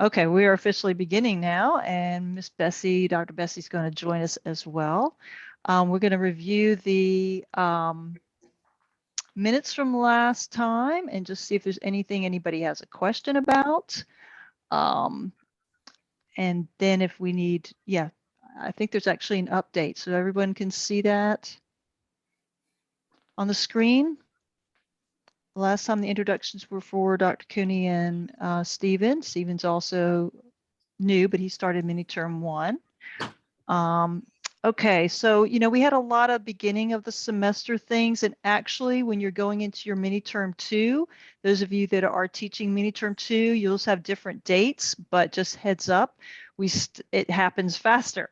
Okay, we are officially beginning now, and Miss Bessie, Dr. Bessie's going to join us as well. We're going to review the minutes from last time and just see if there's anything anybody has a question about. And then if we need, yeah, I think there's actually an update, so everyone can see that on the screen. Last time the introductions were for Dr. Cooney and Stephen. Stephen's also new, but he started mini term 1. Okay, so we had a lot of beginning of the semester things, and actually when you're going into your mini term 2, those of you that are teaching mini term 2, you'll just have different dates, but just heads up, it happens faster.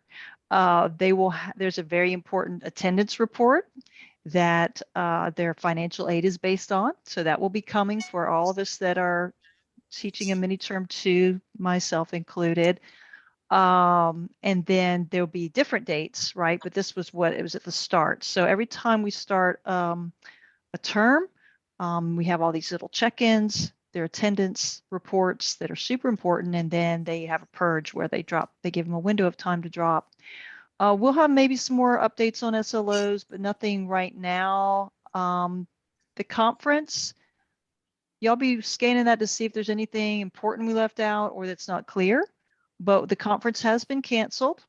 There's a very important attendance report that their financial aid is based on, so that will be coming for all of us that are teaching a mini term 2, myself included. And then there'll be different dates, right? But this was what it was at the start. So every time we start a term, we have all these little check-ins, their attendance reports that are super important, and then they have a purge where they give them a window of time to drop. We'll have maybe some more updates on SLOs, but nothing right now. The conference, y'all be scanning that to see if there's anything important we left out or that's not clear. But the conference has been canceled,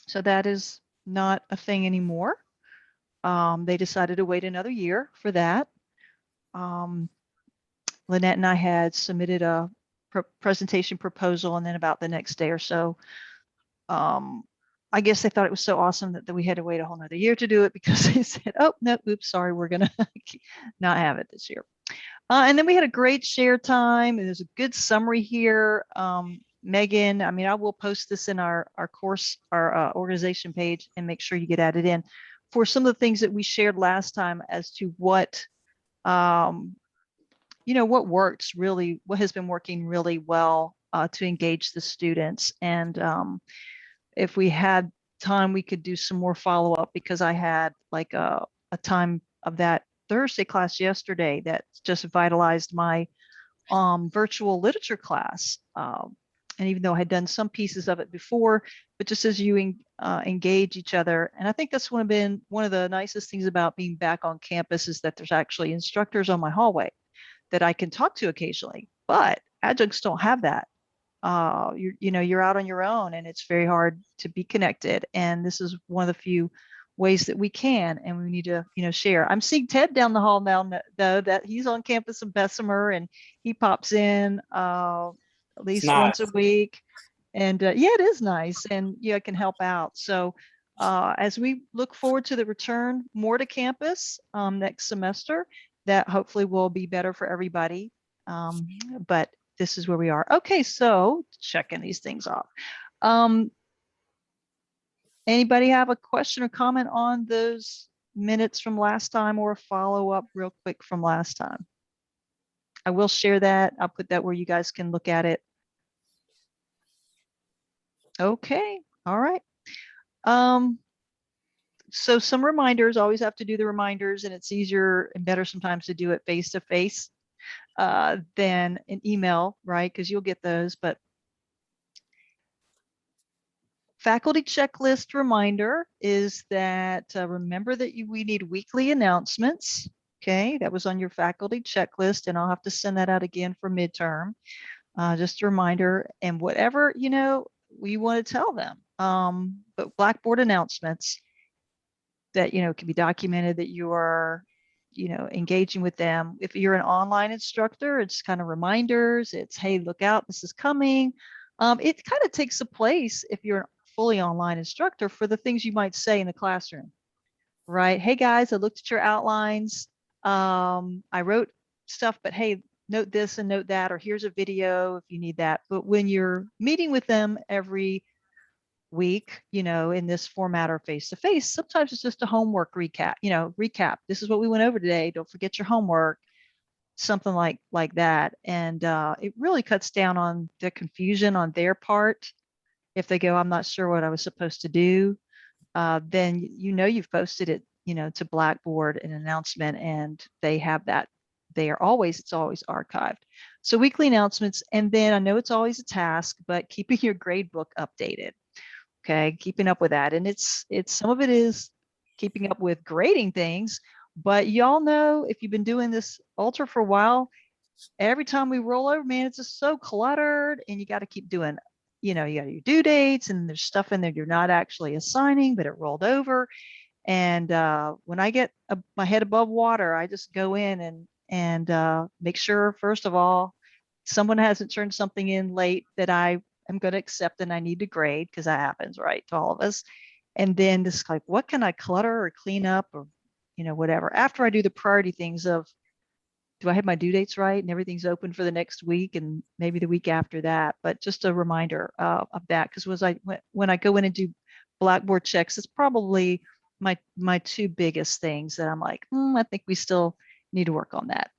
so that is not a thing anymore. They decided to wait another year for that. Lynette and I had submitted a presentation proposal, and then about the next day or so, I guess they thought it was so awesome that we had to wait a whole nother year to do it, because they said, oh, no, oops, sorry, we're going to not have it this year. And then we had a great share time, and there's a good summary here. Megan, I mean, I will post this in our course, our organization page, and make sure you get added in for some of the things that we shared last time as to what, what works really, what has been working really well to engage the students. And if we had time, we could do some more follow-up, because I had like a time of that Thursday class yesterday that just vitalized my virtual literature class. And even though I had done some pieces of it before, but just as you engage each other. And I think that's been one of the nicest things about being back on campus, is that there's actually instructors on my hallway that I can talk to occasionally, but adjuncts don't have that. You're out on your own, and it's very hard to be connected. And this is one of the few ways that we can, and we need to, share. I'm seeing Ted down the hall now, though, that he's on campus in Bessemer, and he pops in at least once a week. And yeah, it is nice, and yeah, it can help out. So as we look forward to the return more to campus next semester, that hopefully will be better for everybody. But this is where we are. Okay, so checking these things off. Anybody have a question or comment on those minutes from last time, or a follow-up real quick from last time? I will share that. I'll put that where you guys can look at it. Okay, all right. So some reminders, always have to do the reminders, and it's easier and better sometimes to do it face-to-face than an email, right? Because you'll get those. But faculty checklist reminder is that remember that we need weekly announcements. Okay, that was on your faculty checklist, and I'll have to send that out again for midterm. Just a reminder, and whatever we want to tell them. But Blackboard announcements that can be documented, that you are engaging with them. If you're an online instructor, it's kind of reminders. It's, hey, look out, this is coming. It kind of takes the place, if you're a fully online instructor, for the things you might say in the classroom, right? Hey guys, I looked at your outlines. I wrote stuff, but hey, note this and note that, or here's a video if you need that. But when you're meeting with them every week, in this format or face-to-face, sometimes it's just a homework recap. This is what we went over today. Don't forget your homework, something like that. And it really cuts down on the confusion on their part. If they go, I'm not sure what I was supposed to do, then you've posted it, to Blackboard, an announcement, and they have that it's always archived. So weekly announcements. And then I know it's always a task, but keeping your grade book updated. Okay. Keeping up with that. And it's some of it is keeping up with grading things, but y'all know if you've been doing this ultra for a while, every time we roll over, man, it's just so cluttered and you got to keep doing, you got your due dates and there's stuff in there you're not actually assigning, but it rolled over. And when I get my head above water, I just go in and make sure, first of all, someone hasn't turned something in late that I am going to accept and I need to grade, because that happens, right, to all of us. And then just like, what can I clutter or clean up or, whatever. After I do the priority things of, do I have my due dates right and everything's open for the next week and maybe the week after that. But just a reminder of that, because when I go in and do Blackboard checks, it's probably my two biggest things that I'm like, I think we still need to work on that.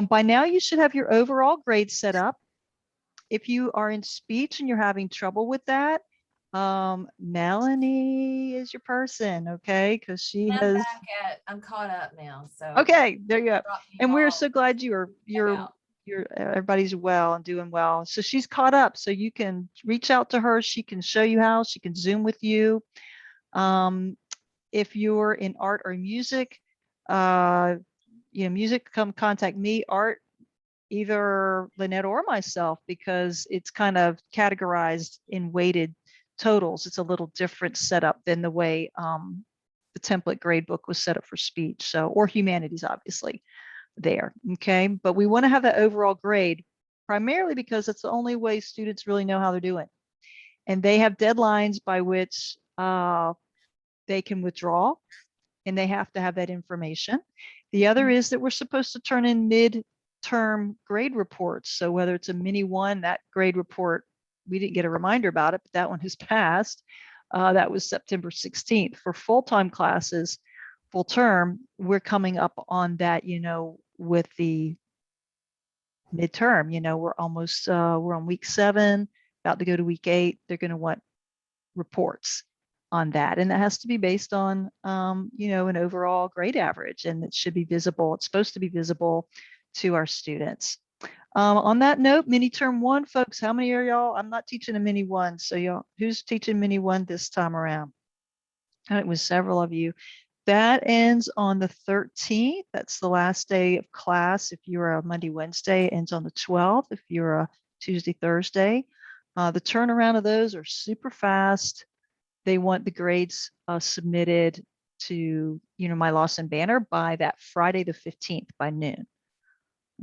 By now, you should have your overall grade set up. If you are in speech and you're having trouble with that, Melanie is your person, okay? Because I'm caught up now. So okay, there you go. And we're so glad you're everybody's well and doing well. So she's caught up. So you can reach out to her. She can show you how. She can Zoom with you. If you're in art or music, music, come contact me. Art, either Lynette or myself, because it's kind of categorized in weighted totals. It's a little different setup than the way the template grade book was set up for speech. So, or humanities, obviously there. Okay. But we want to have that overall grade primarily because it's the only way students really know how they're doing. And they have deadlines by which they can withdraw, and they have to have that information. The other is that we're supposed to turn in mid-term grade reports. So whether it's a mini one, that grade report, we didn't get a reminder about it, but that one has passed. That was September 16th. For full-time classes, full term, we're coming up on that, with the midterm. We're almost, we're on week 7, about to go to week 8. They're going to want reports on that. And that has to be based on, an overall grade average, and it should be visible. It's supposed to be visible to our students. On that note, mini term 1, folks, how many are y'all? I'm not teaching a mini 1. So y'all, who's teaching mini 1 this time around? And it was several of you. That ends on the 13th. That's the last day of class. If you're a Monday, Wednesday, it ends on the 12th. If you're a Tuesday, Thursday, the turnaround of those are super fast. They want the grades submitted to, my Lawson banner by that Friday, the 15th by noon.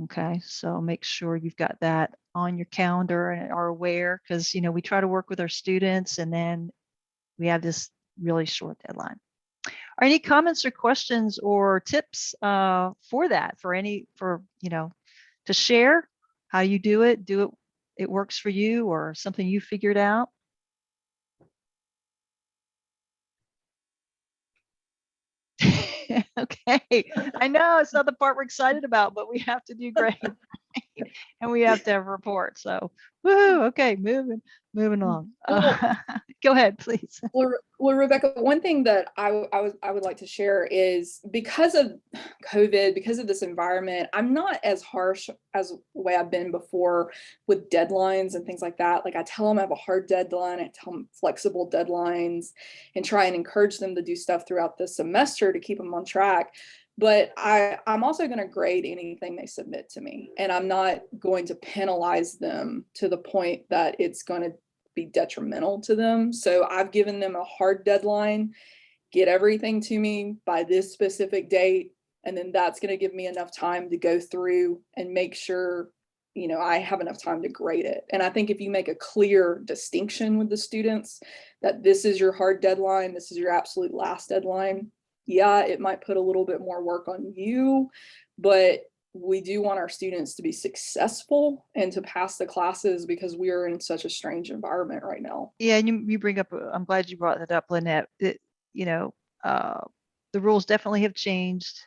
Okay, so make sure you've got that on your calendar and are aware, because, we try to work with our students and then we have this really short deadline. Are any comments or questions or tips for that, to share how you do it? It works for you, or something you figured out? Okay, I know it's not the part we're excited about, but we have to do great. And we have to have a report. So, woohoo! Okay, moving along. Go ahead, please. Well, Rebecca, one thing that I would like to share is, because of COVID, because of this environment, I'm not as harsh as the way I've been before with deadlines and things like that. Like, I tell them I have a hard deadline, I tell them flexible deadlines, and try and encourage them to do stuff throughout the semester to keep them on track. But I'm also going to grade anything they submit to me, and I'm not going to penalize them to the point that it's going to be detrimental to them. So I've given them a hard deadline: get everything to me by this specific date. And then that's going to give me enough time to go through and make sure, I have enough time to grade it. And I think if you make a clear distinction with the students that this is your hard deadline, this is your absolute last deadline, yeah, it might put a little bit more work on you, but we do want our students to be successful and to pass the classes, because we are in such a strange environment right now. Yeah, and you bring up, I'm glad you brought that up, Lynette. The rules definitely have changed,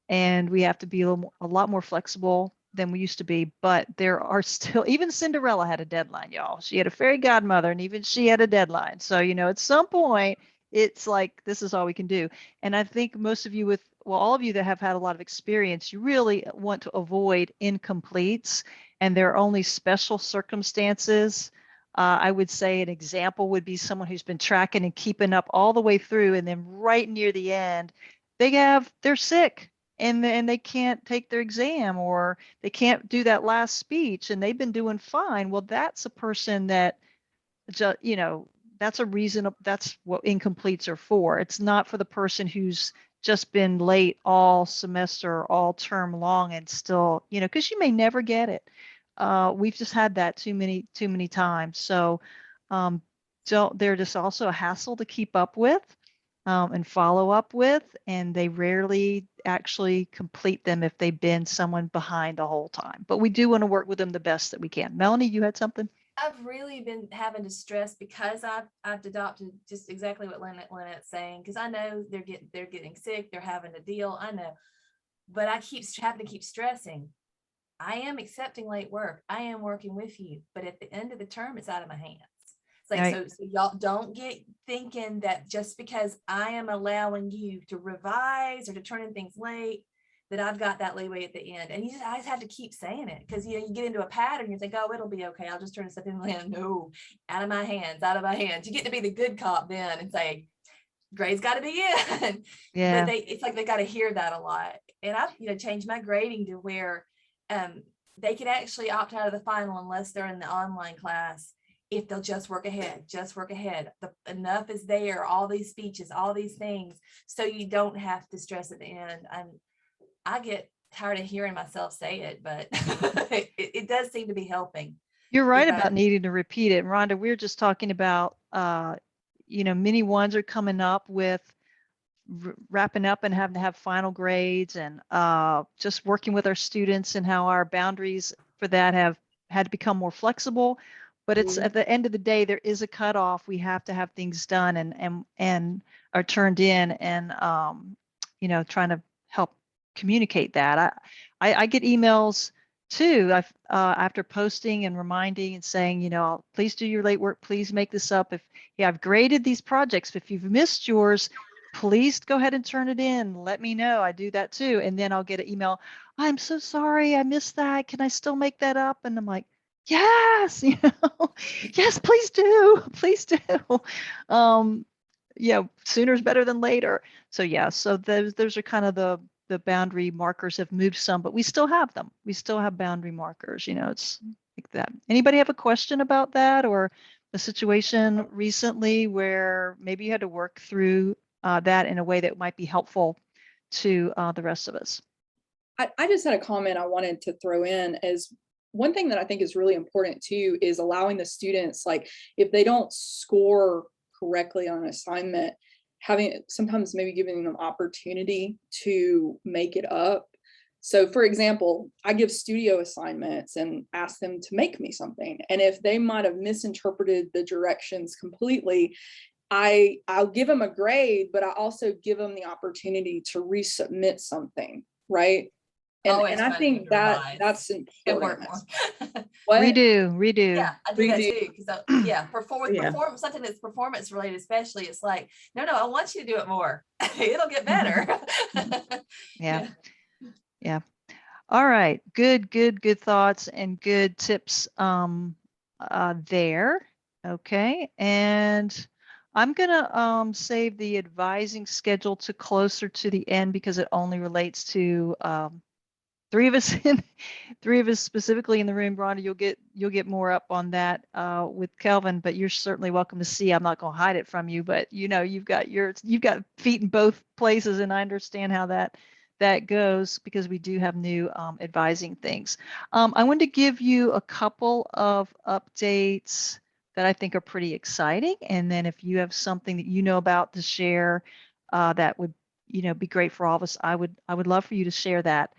and we have to be a lot more flexible than we used to be. But there are still, even Cinderella had a deadline, y'all. She had a fairy godmother, and even she had a deadline. So, at some point, it's like, this is all we can do. And I think most of you with all of you that have had a lot of experience, you really want to avoid incompletes, and there are only special circumstances. I would say an example would be someone who's been tracking and keeping up all the way through, and then right near the end, they're sick and they can't take their exam, or they can't do that last speech, and they've been doing fine. Well, that's a person that just, that's a reason. That's what incompletes are for. It's not for the person who's just been late all semester, all term long, and still, because you may never get it. We've just had that too many times. So they're just also a hassle to keep up with and follow up with, and they rarely actually complete them if they've been someone behind the whole time. But we do want to work with them the best that we can. Melanie, you had something? I've really been having to stress, because I've adopted just exactly what Lynette's saying, because I know they're getting sick, they're having to deal, I know, but I keep having to keep stressing. I am accepting late work. I am working with you, but at the end of the term, it's out of my hands. It's like, Right. so y'all don't get thinking that just because I am allowing you to revise or to turn in things late, that I've got that leeway at the end. And I just have to keep saying it, because you get into a pattern. You think, oh, it'll be okay, I'll just turn stuff in. No, out of my hands, out of my hands. You get to be the good cop then and say, grade's got to be in. Yeah. But it's like they got to hear that a lot. And I've changed my grading to where they could actually opt out of the final unless they're in the online class, if they'll just work ahead. Enough is there, all these speeches, all these things, so you don't have to stress at the end. I get tired of hearing myself say it, but it does seem to be helping. You're right about needing to repeat it. And Rhonda, we were just talking about, many ones are coming up with wrapping up and having to have final grades, and just working with our students and how our boundaries for that have had to become more flexible. But it's at the end of the day, there is a cutoff. We have to have things done and are turned in, and trying to help communicate that. I get emails too, after posting and reminding and saying, please do your late work, please make this up. I've graded these projects, if you've missed yours, please go ahead and turn it in. Let me know. I do that too. And then I'll get an email, I'm so sorry, I missed that. Can I still make that up? And I'm like, yes, yes, please do. Please do. Sooner is better than later. So yeah, so those are kind of the boundary markers have moved some, but we still have them. We still have boundary markers, it's like that. Anybody have a question about that, or a situation recently where maybe you had to work through that in a way that might be helpful to the rest of us? I just had a comment I wanted to throw in. As one thing that I think is really important too is allowing the students, like if they don't score correctly on an assignment, sometimes maybe giving them opportunity to make it up. So for example, I give studio assignments and ask them to make me something. And if they might have misinterpreted the directions completely, I'll give them a grade, but I also give them the opportunity to resubmit something, right? And I think that's important. What? Redo. Yeah, I do that too. Because performance, something that's performance related, especially, it's like, no, I want you to do it more. It'll get better. Yeah. All right. Good thoughts and good tips there. Okay. And I'm gonna save the advising schedule to closer to the end, because it only relates to three of us specifically in the room. Rhonda, you'll get more up on that with Kelvin, but you're certainly welcome to see. I'm not going to hide it from you, but you've got feet in both places, and I understand how that goes, because we do have new advising things. I wanted to give you a couple of updates that I think are pretty exciting, and then if you have something that about to share, that would be great for all of us, I would love for you to share that.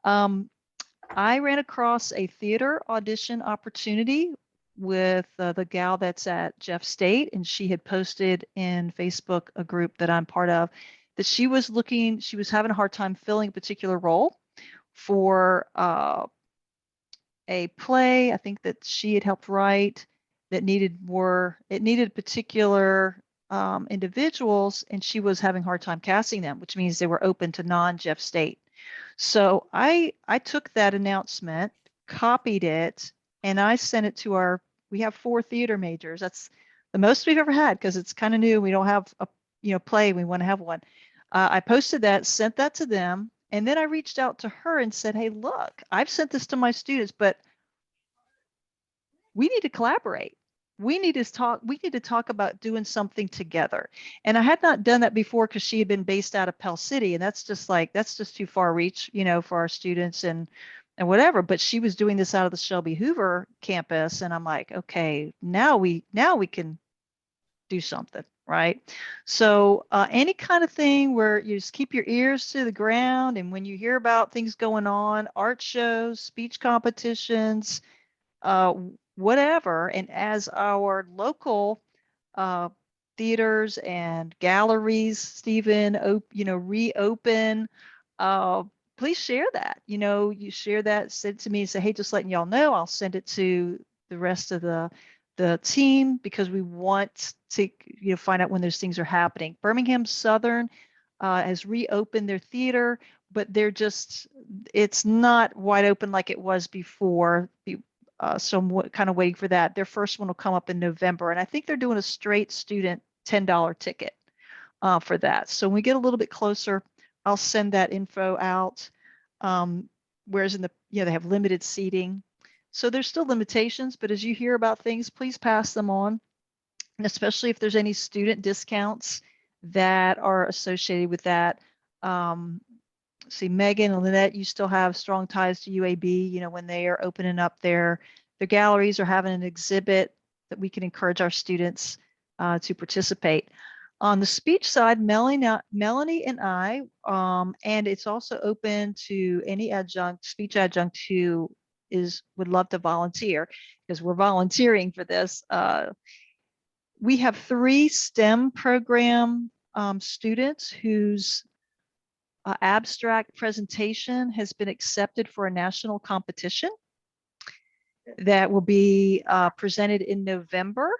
I ran across a theater audition opportunity with the gal that's at Jeff State, and she had posted in Facebook, a group that I'm part of, that she was having a hard time filling a particular role for a play, I think, that she had helped write, that needed particular individuals, and she was having a hard time casting them, which means they were open to non-Jeff State. So I took that announcement, copied it, and I sent it to our, we have 4 theater majors. That's the most we've ever had because it's kind of new. We don't have a, play. We want to have one. I posted that, sent that to them, and then I reached out to her and said, hey, look, I've sent this to my students, but we need to collaborate. We need to talk about doing something together. And I had not done that before because she had been based out of Pell City, and that's just too far reach, for our students and whatever. But she was doing this out of the Shelby Hoover campus, and I'm like, okay, now we can do something, right? So any kind of thing where you just keep your ears to the ground, and when you hear about things going on, art shows, speech competitions, whatever. And as our local theaters and galleries, Stephen, reopen, please share that. You share that, send it to me and say, hey, just letting y'all know, I'll send it to the rest of the team because we want to find out when those things are happening. Birmingham Southern has reopened their theater, but it's not wide open like it was before. So I'm kind of waiting for that. Their first one will come up in November, and I think they're doing a straight student $10 ticket for that. So when we get a little bit closer, I'll send that info out. Whereas in they have limited seating. So there's still limitations, but as you hear about things, please pass them on. And especially if there's any student discounts that are associated with that. See, Megan and Lynette, you still have strong ties to UAB, when they are opening up their galleries or having an exhibit that we can encourage our students to participate. On the speech side, Melanie and I, and it's also open to any speech adjunct who would love to volunteer, because we're volunteering for this. We have 3 STEM program students whose abstract presentation has been accepted for a national competition that will be presented in November.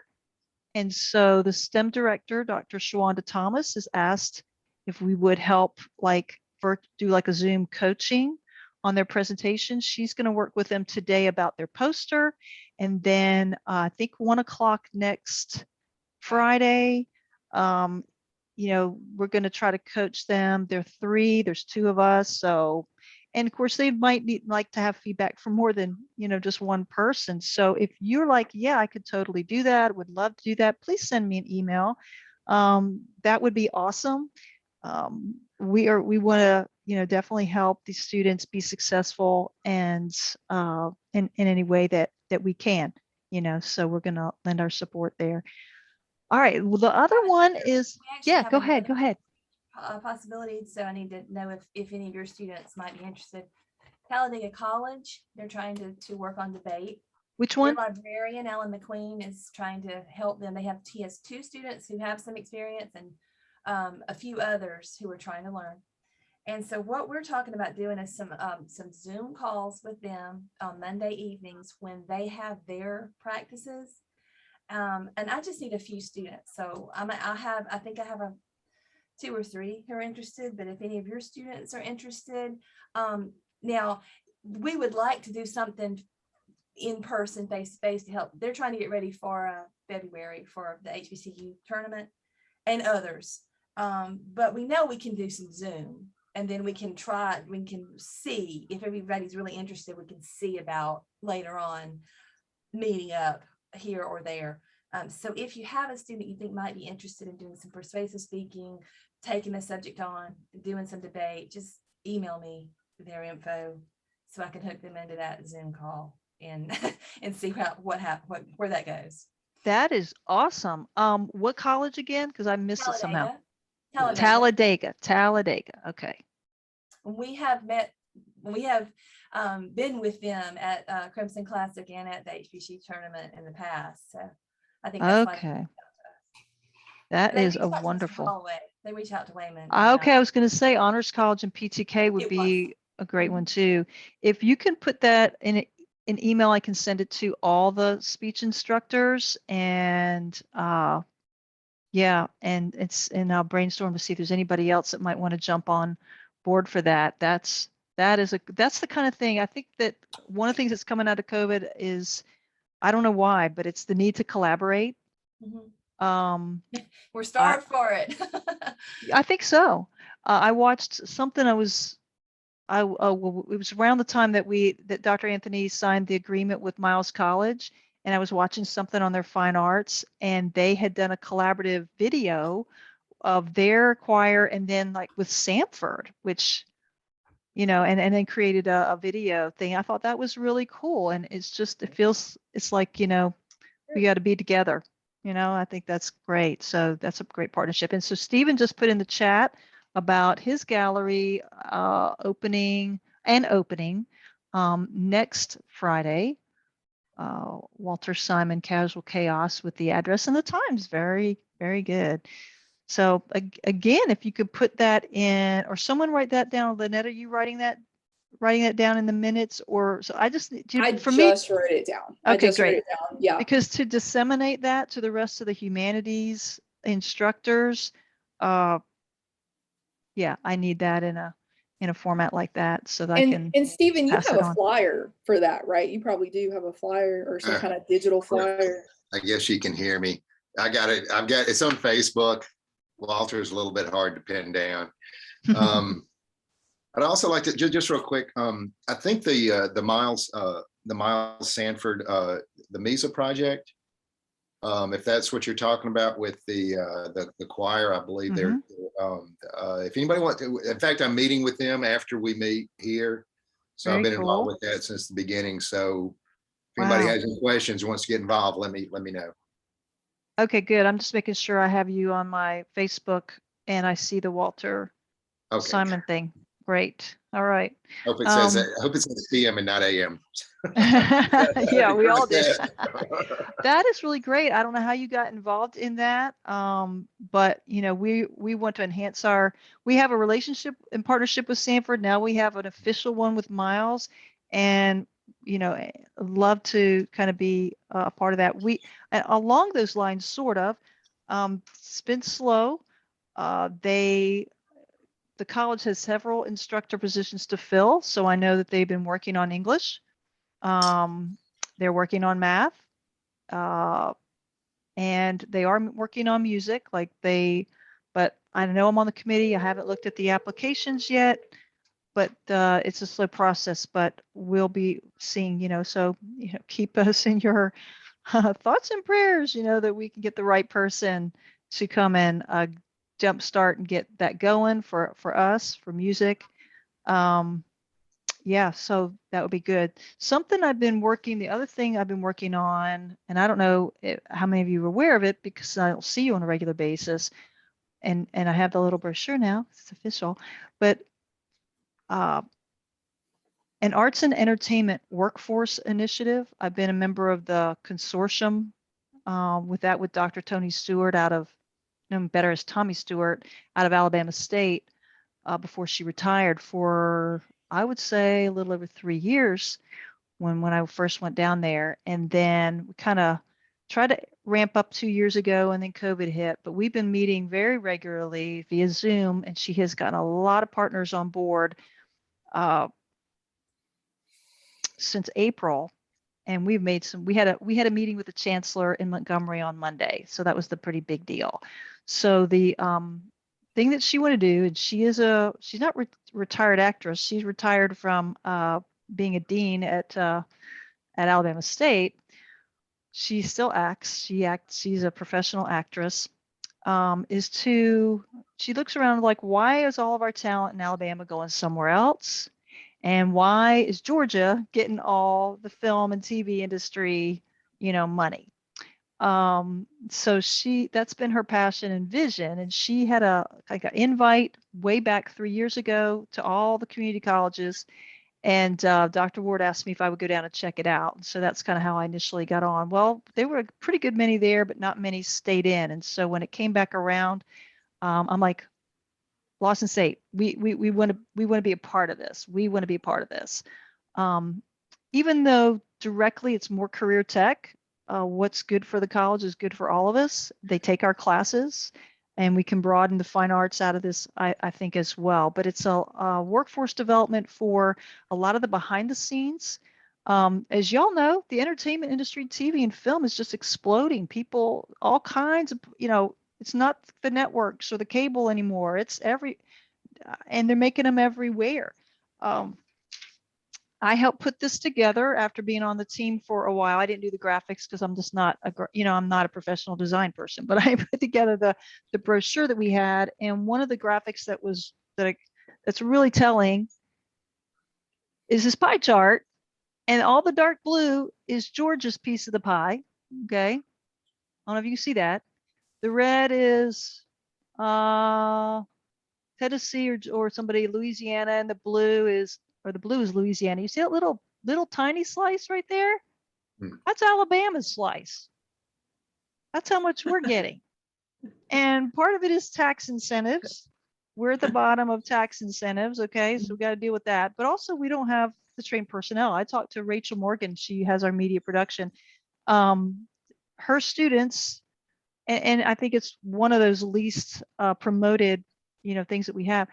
And so the STEM director, Dr. Shawanda Thomas, has asked if we would help do like a Zoom coaching on their presentation. She's going to work with them today about their poster. And then I think 1 o'clock next Friday, we're going to try to coach them. They're 3, there's 2 of us. So, and of course they might like to have feedback from more than, just one person. So if you're like, yeah, I could totally do that, would love to do that, please send me an email. That would be awesome. We want to, definitely help these students be successful and in any way that we can, so we're going to lend our support there. All right. Well, the other one is, yeah, go ahead. Possibility. So I need to know if any of your students might be interested. Talladega College, they're trying to work on debate. Which one? Their librarian, Ellen McQueen, is trying to help them. He has 2 students who have some experience and a few others who are trying to learn. And so what we're talking about doing is some Zoom calls with them on Monday evenings when they have their practices. And I just need a few students. So I think I have 2 or 3 who are interested, but if any of your students are interested, now we would like to do something in person, face to face, to help. They're trying to get ready for February for the HBCU tournament and others. But we know we can do some Zoom, and then we can see if everybody's really interested. We can see about later on meeting up here or there. So if you have a student you think might be interested in doing some persuasive speaking, taking a subject on, doing some debate, just email me their info so I can hook them into that Zoom call and see where that goes. That is awesome. What college again? Because I missed it somehow. Talladega. Okay. We have been with them at Crimson Classic and at the HBC tournament in the past. So I think that's okay. That is a wonderful. They reach out to Wayman. Okay, I was going to say Honors College and PTK would be a great one too. If you can put that in an email, I can send it to all the speech instructors, and Yeah, and I'll brainstorm to see if there's anybody else that might want to jump on board for that. That's the kind of thing. I think that one of the things that's coming out of COVID is, I don't know why, but it's the need to collaborate. Mhm. I We're starved for it. I think so. I watched something. Well, it was around the time that Dr. Anthony signed the agreement with Miles College, and I was watching something on their fine arts, and they had done a collaborative video of their choir, and then like with Sanford, which, and then created a video thing. I thought that was really cool, and it's like, we got to be together. I think that's great. So that's a great partnership. And so Stephen just put in the chat about his gallery opening next Friday. Walter Simon Casual Chaos with the address and the times. Very, very good. So again, if you could put that in, or someone write that down. Lynette, are you writing that down in the minutes? Or so I just need I to, for me. just wrote it down. I Okay, just wrote great. it down. Yeah. Because to disseminate that to the rest of the humanities instructors, yeah, I need that in a format like that so that I can And Stephen, you pass have it a on. flyer for that, right? You probably do have a flyer or some kind of digital flyer. I guess you can hear me. I got it. It's on Facebook. Walter's a little bit hard to pin down. I'd also like to just real quick. I think the Miles Sanford the MISA project. If that's what you're talking about with the choir, I believe they're. If anybody wants to, in fact, I'm meeting with them after we meet here, so Very I've been involved cool. with that since the beginning. So if anybody Wow. has any questions, wants to get involved, let me know. Okay, good. I'm just making sure I have you on my Facebook and I see the Walter Okay. Simon thing. Great. All right. Hope it says that. I hope it says PM and not AM. Yeah, we all did. That. That is really great. I don't know how you got involved in that. But we want to enhance we have a relationship and partnership with Sanford. Now we have an official one with Miles, and love to kind of be a part of that. Along those lines, sort of, it's been slow. The college has several instructor positions to fill, so I know that they've been working on English. They're working on math. And they are working on music, but I know I'm on the committee. I haven't looked at the applications yet, but it's a slow process, but we'll be seeing, so keep us in your thoughts and prayers, that we can get the right person to come and jumpstart and get that going for us, for music. Yeah, so that would be good. The other thing I've been working on, and I don't know how many of you are aware of it because I don't see you on a regular basis, and I have the little brochure now, it's official, but an arts and entertainment workforce initiative. I've been a member of the consortium with Dr. Tony Stewart known better as Tommy Stewart, out of Alabama State, before she retired for, I would say, a little over 3 years when I first went down there. And then we kind of tried to ramp up 2 years ago, and then COVID hit. But we've been meeting very regularly via Zoom, and she has gotten a lot of partners on board since April. And we've made we had a meeting with the chancellor in Montgomery on Monday. So that was the pretty big deal. So the thing that she wanted to do, and she's not retired actress. She's retired from being a dean at Alabama State. She still acts. She's a professional actress. She looks around like, why is all of our talent in Alabama going somewhere else? And why is Georgia getting all the film and TV industry, money? So that's been her passion and vision. And she had an invite way back 3 years ago to all the community colleges. And Dr. Ward asked me if I would go down and check it out. So that's kind of how I initially got on. Well, there were a pretty good many there, but not many stayed in. And so when it came back around, I'm like, Lawson State, we want to be a part of this. We want to be a part of this. Even though directly it's more career tech, what's good for the college is good for all of us. They take our classes, and we can broaden the fine arts out of this, I think, as well. But it's a workforce development for a lot of the behind the scenes. As y'all know, the entertainment industry, TV and film is just exploding. People, all kinds of, it's not the networks or the cable anymore. It's and they're making them everywhere. I helped put this together after being on the team for a while. I didn't do the graphics because I'm just not I'm not a professional design person, but I put together the brochure that we had. And one of the graphics that's really telling is this pie chart, and all the dark blue is Georgia's piece of the pie. Okay. I don't know if you can see that. The red is Tennessee or somebody, Louisiana, and the blue is Louisiana. You see that little tiny slice right there? That's Alabama's slice. That's how much we're getting. And part of it is tax incentives. We're at the bottom of tax incentives. Okay, so we got to deal with that. But also, we don't have the trained personnel. I talked to Rachel Morgan. She has our media production. Her students, and I think it's one of those least promoted, things that we have,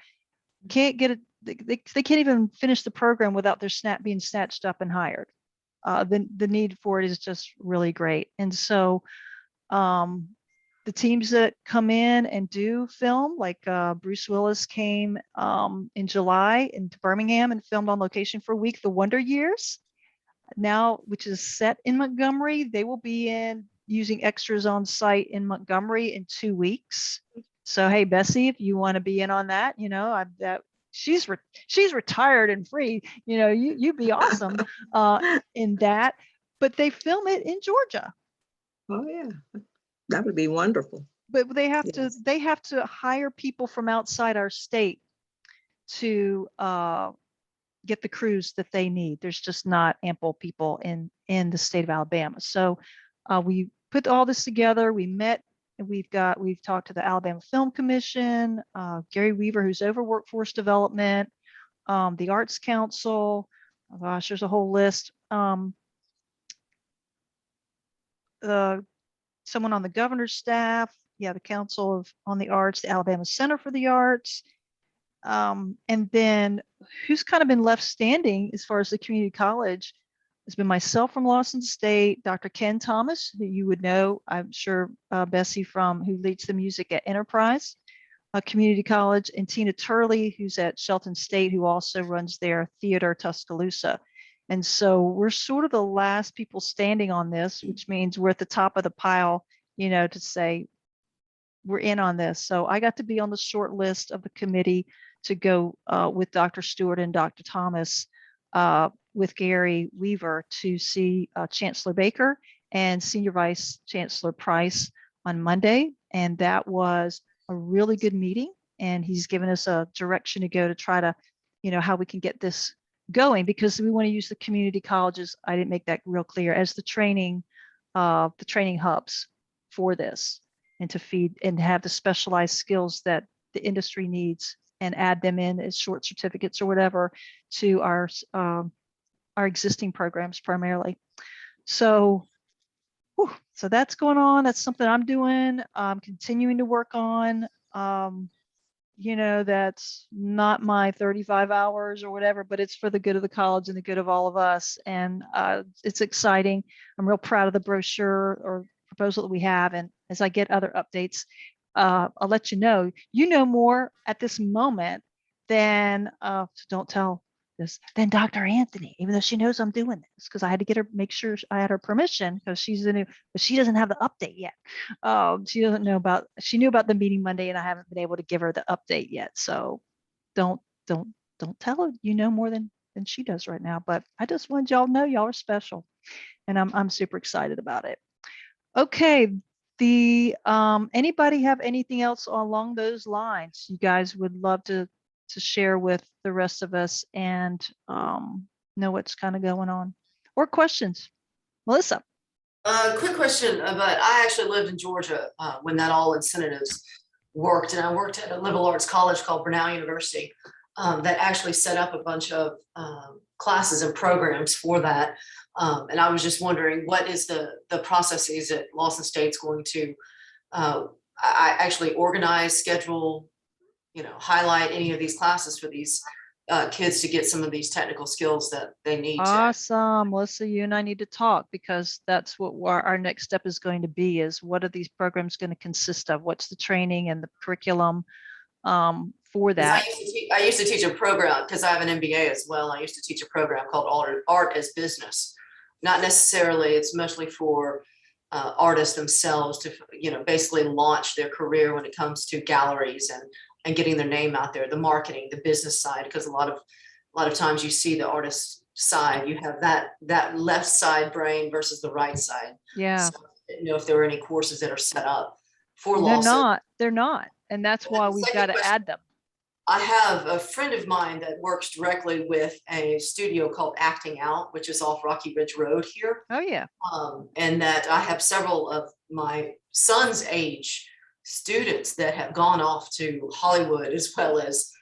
can't get it. They can't even finish the program without their being snatched up and hired. The need for it is just really great. And so the teams that come in and do film, like Bruce Willis came in July into Birmingham and filmed on location for a week, The Wonder Years, now, which is set in Montgomery. They will be in using extras on site in Montgomery in 2 weeks. So, hey, Bessie, if you want to be in on that, she's retired and free, you'd be awesome in that. But they film it in Georgia. Oh yeah, that would be wonderful. But they have to hire people from outside our state to get the crews that they need. There's just not ample people in the state of Alabama. So we put all this together. We met, and we've talked to the Alabama Film Commission, Gary Weaver, who's over workforce development, the Arts Council. Oh gosh, there's a whole list. Someone on the governor's staff, the Council on the Arts, the Alabama Center for the Arts. And then who's kind of been left standing as far as the community college has been myself from Lawson State, Dr. Ken Thomas, who you would know, I'm sure, Bessie, who leads the music at Enterprise Community College, and Tina Turley, who's at Shelton State, who also runs their theater Tuscaloosa. And so we're sort of the last people standing on this, which means we're at the top of the pile, to say we're in on this. So I got to be on the short list of the committee to go with Dr. Stewart and Dr. Thomas, with Gary Weaver, to see Chancellor Baker and Senior Vice Chancellor Price on Monday. And that was a really good meeting. And he's given us a direction to go to try to, how we can get this going, because we want to use the community colleges. I didn't make that real clear, as the training hubs for this, and to feed and have the specialized skills that the industry needs, and add them in as short certificates or whatever to our existing programs primarily. So that's going on. That's something I'm doing. I'm continuing to work on. That's not my 35 hours or whatever, but it's for the good of the college and the good of all of us. And it's exciting. I'm real proud of the brochure or proposal that we have. And as I get other updates, I'll let you know. More at this moment than, so don't tell this, than Dr. Anthony, even though she knows I'm doing this, because I had to make sure I had her permission, because but she doesn't have the update yet. She doesn't know she knew about the meeting Monday, and I haven't been able to give her the update yet. So don't tell her more than she does right now. But I just wanted y'all to know y'all are special, and I'm super excited about it. Okay. Anybody have anything else along those lines you guys would love to share with the rest of us, and know what's kind of going on, or questions? Melissa. Quick question, but I actually lived in Georgia when that all incentives worked, and I worked at a liberal arts college called Brenau University that actually set up a bunch of classes and programs for that. And I was just wondering, what is the process? Is it Lawson State's going to I actually organize, schedule, highlight any of these classes for these kids to get some of these technical skills that they need to. Awesome. Melissa, you and I need to talk, because that's what our next step is going to be, is what are these programs going to consist of? What's the training and the curriculum for 'Cause that? I used to teach a program, because I have an MBA as well. I used to teach a program called Art as Business. Not necessarily, it's mostly for artists themselves to, basically launch their career when it comes to galleries and getting their name out there, the marketing, the business side, because a lot of times you see the artist side, you have that left side brain versus the right side. Yeah. So I didn't know if there were any courses that are set up for They're Lawson. not. And that's And why then the we've second got to question- add them. I have a friend of mine that works directly with a studio called Acting Out, which is off Rocky Ridge Road here. Oh, yeah. And that I have several of my son's age students that have gone off to Hollywood as well as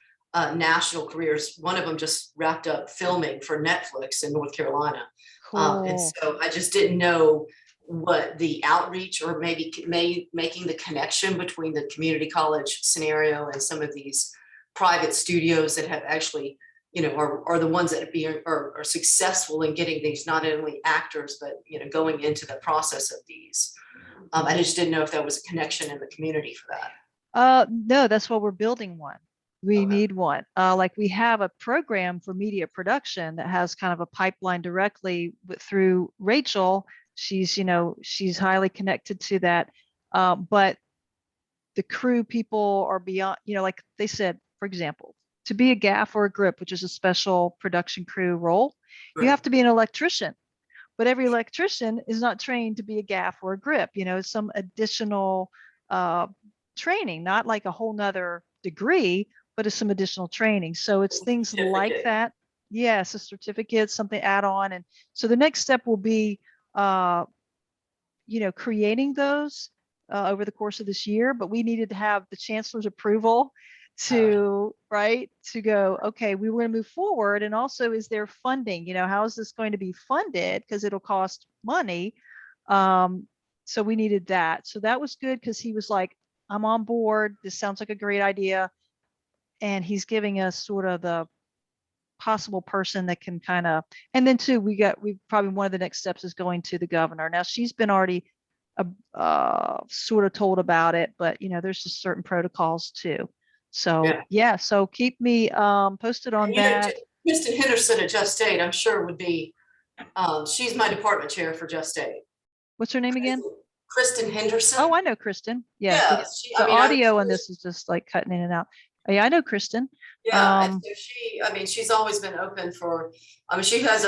national careers. One of them just wrapped up filming for Netflix in North Carolina. And Cool. so I just didn't know what the outreach, or maybe making the connection between the community college scenario and some of these private studios that have actually, are the ones that are successful in getting these, not only actors, but, going into the process of these. I just didn't know if there was a connection in the community for that. No, that's why we're building one. We Okay. need one. Like we have a program for media production that has kind of a pipeline directly through Rachel. She's highly connected to that. But the crew people are beyond, like they said, for example, to be a gaff or a grip, which is a special production crew role, you have to be an electrician. But every electrician is not trained to be a gaff or a grip, some additional training, not like a whole nother degree, but it's some additional training. So it's things like Certificate. that. Yes, a certificate, something add on. And so the next step will be, creating those over the course of this year, but we needed to have the chancellor's approval to go, okay, we want to move forward. And also, is there funding? How is this going to be funded? Because it'll cost money. So we needed that. So that was good, because he was like, I'm on board. This sounds like a great idea. And he's giving us sort of the possible person that can kind of, and then too, we probably one of the next steps is going to the governor. Now she's been already sort of told about it, but there's just certain protocols too. So yeah, so keep me posted on that. Kristen Henderson at Just State, I'm sure would be, she's my department chair for Just State. What's her name again? Kristen Henderson. Oh, I know Kristen. Yeah. Yeah, The audio on this is just like cutting in and out. Yeah, I know Kristen. Yeah, and so she's always been open for, she has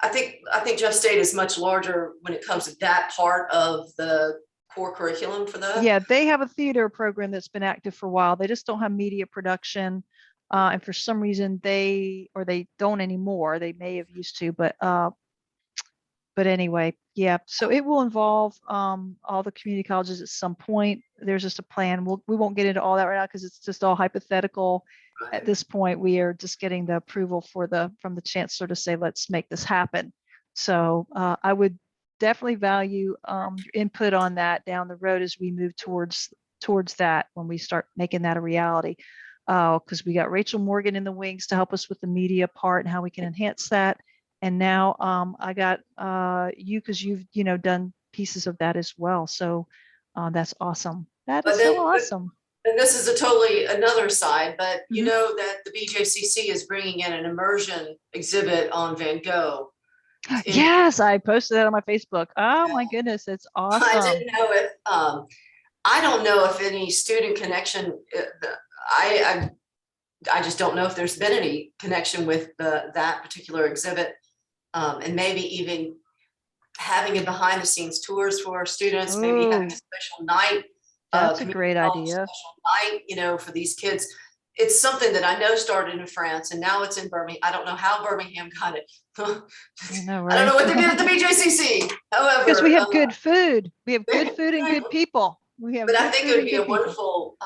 I think Just State is much larger when it comes to that part of the core curriculum for that. Yeah, they have a theater program that's been active for a while. They just don't have media production. And for some reason they don't anymore. They may have used to, but anyway, yeah. So it will involve all the community colleges at some point. There's just a plan. We won't get into all that right now, because it's just all hypothetical. Right. At this point, we are just getting the approval from the chancellor to say, let's make this happen. So I would definitely value your input on that down the road as we move towards that, when we start making that a reality. Because we got Rachel Morgan in the wings to help us with the media part and how we can enhance that. And now I got you, because you've done pieces of that as well. So that's awesome. That is so awesome. And this is totally another side, but you know that the BJCC is bringing in an immersion exhibit on Van Gogh. Yes, I posted that on my Facebook. Oh my goodness, it's awesome. I didn't know if I don't know if any student connection. I just don't know if there's been any connection with that particular exhibit, and maybe even having a behind the scenes tours for students. Maybe having a special night. That's a great idea. Special night, for these kids. It's something that I know started in France and now it's in Birmingham. I don't know how Birmingham got it. I know, right? I don't know what they did at the BJCC. However, because we have good food. We have good food and good people. But I think it would be a wonderful.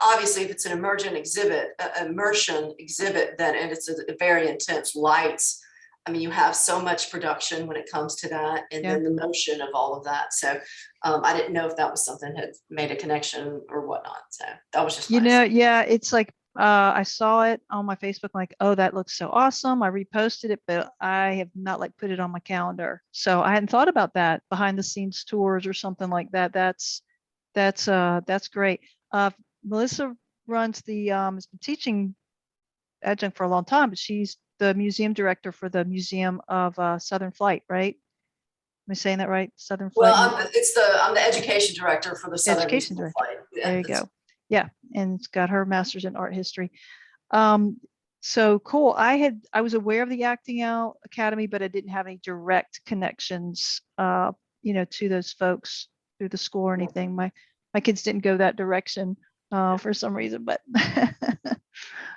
Obviously if it's an immersion exhibit, then and it's a very intense lights. I mean, you have so much production when it comes to that, and then the motion of all of that. So I didn't know if that was something had made a connection or whatnot. So that was just yeah, it's like I saw it on my Facebook, like, oh, that looks so awesome. I reposted it, but I have not like put it on my calendar. So I hadn't thought about that, behind the scenes tours or something like that. That's great. Melissa runs the has been teaching adjunct for a long time, but she's the museum director for the Museum of Southern Flight, right? Am I saying that right? Southern Flight. Well, I'm the education director for the Southern Education Museum of director. Flight. There you go. Yeah, and it's got her master's in art history. So cool. I was aware of the Acting Out Academy, but I didn't have any direct connections, to those folks through the school or anything. My kids didn't go that direction for some reason, but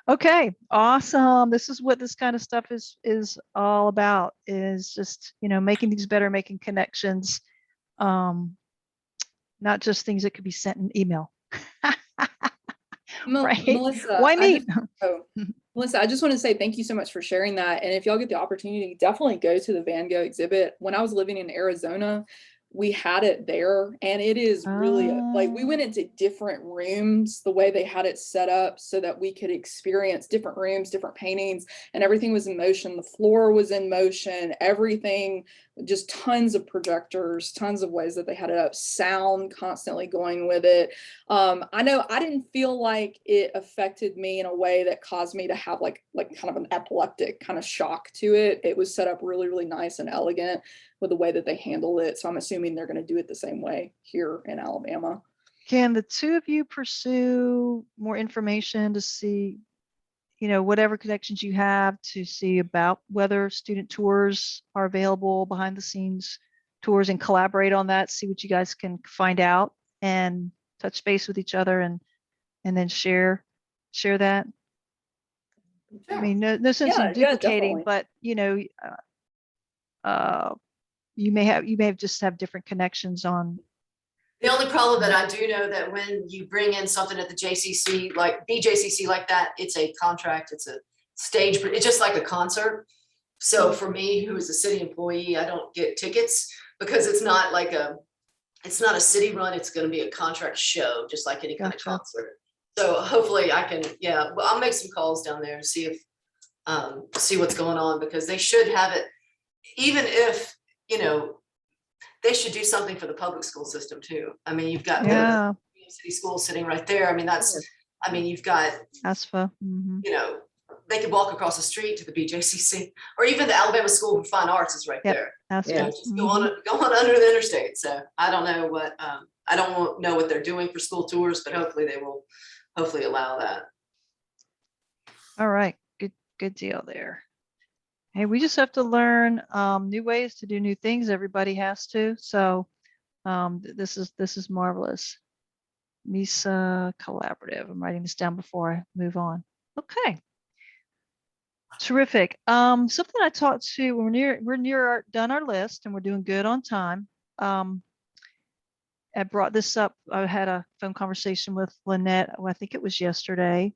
okay, awesome. This is what this kind of stuff is all about, is just, making things better, making connections, not just things that could be sent in email. Right? Melissa, Why me? Melissa, I just want to say thank you so much for sharing that. And if y'all get the opportunity, definitely go to the Van Gogh exhibit. When I was living in Arizona, we had it there, and it is really like, we went into different rooms, the way they had it set up so that we could experience different rooms, different paintings, and everything was in motion. The floor was in motion, everything, just tons of projectors, tons of ways that they had it up, sound constantly going with it. I know I didn't feel like it affected me in a way that caused me to have like kind of an epileptic kind of shock to it. It was set up really, really nice and elegant with the way that they handle it. So I'm assuming they're going to do it the same way here in Alabama. Can the two of you pursue more information to see, whatever connections you have, to see about whether student tours are available, behind the scenes tours, and collaborate on that, see what you guys can find out, and touch base with each other, and then share that? I mean, no sense in duplicating, but you may have just have different connections on. The only problem that I do know that when you bring in something at the JCC, like BJCC like that, it's a contract, it's a stage, it's just like a concert. So for me, who is a city employee, I don't get tickets because it's not a city run, it's going to be a contract show, just like any kind of concert. So hopefully I can, well, I'll make some calls down there and see if, see what's going on, because they should have it, even if, they should do something for the public school system too. I mean, you've got the city schools sitting right there. I mean, you've got ASFA. They could walk across the street to the BJCC, or even the Alabama School for Fine Arts is right there. Just go on under the interstate. So I don't know what I don't know what they're doing for school tours, but hopefully they will allow that. All right, good deal there. Hey, we just have to learn new ways to do new things. Everybody has to. So this is marvelous. MISA Collaborative. I'm writing this down before I move on. Okay. Terrific. Something I talked to, we're done our list, and we're doing good on time. I brought this up. I had a phone conversation with Lynette, I think it was yesterday.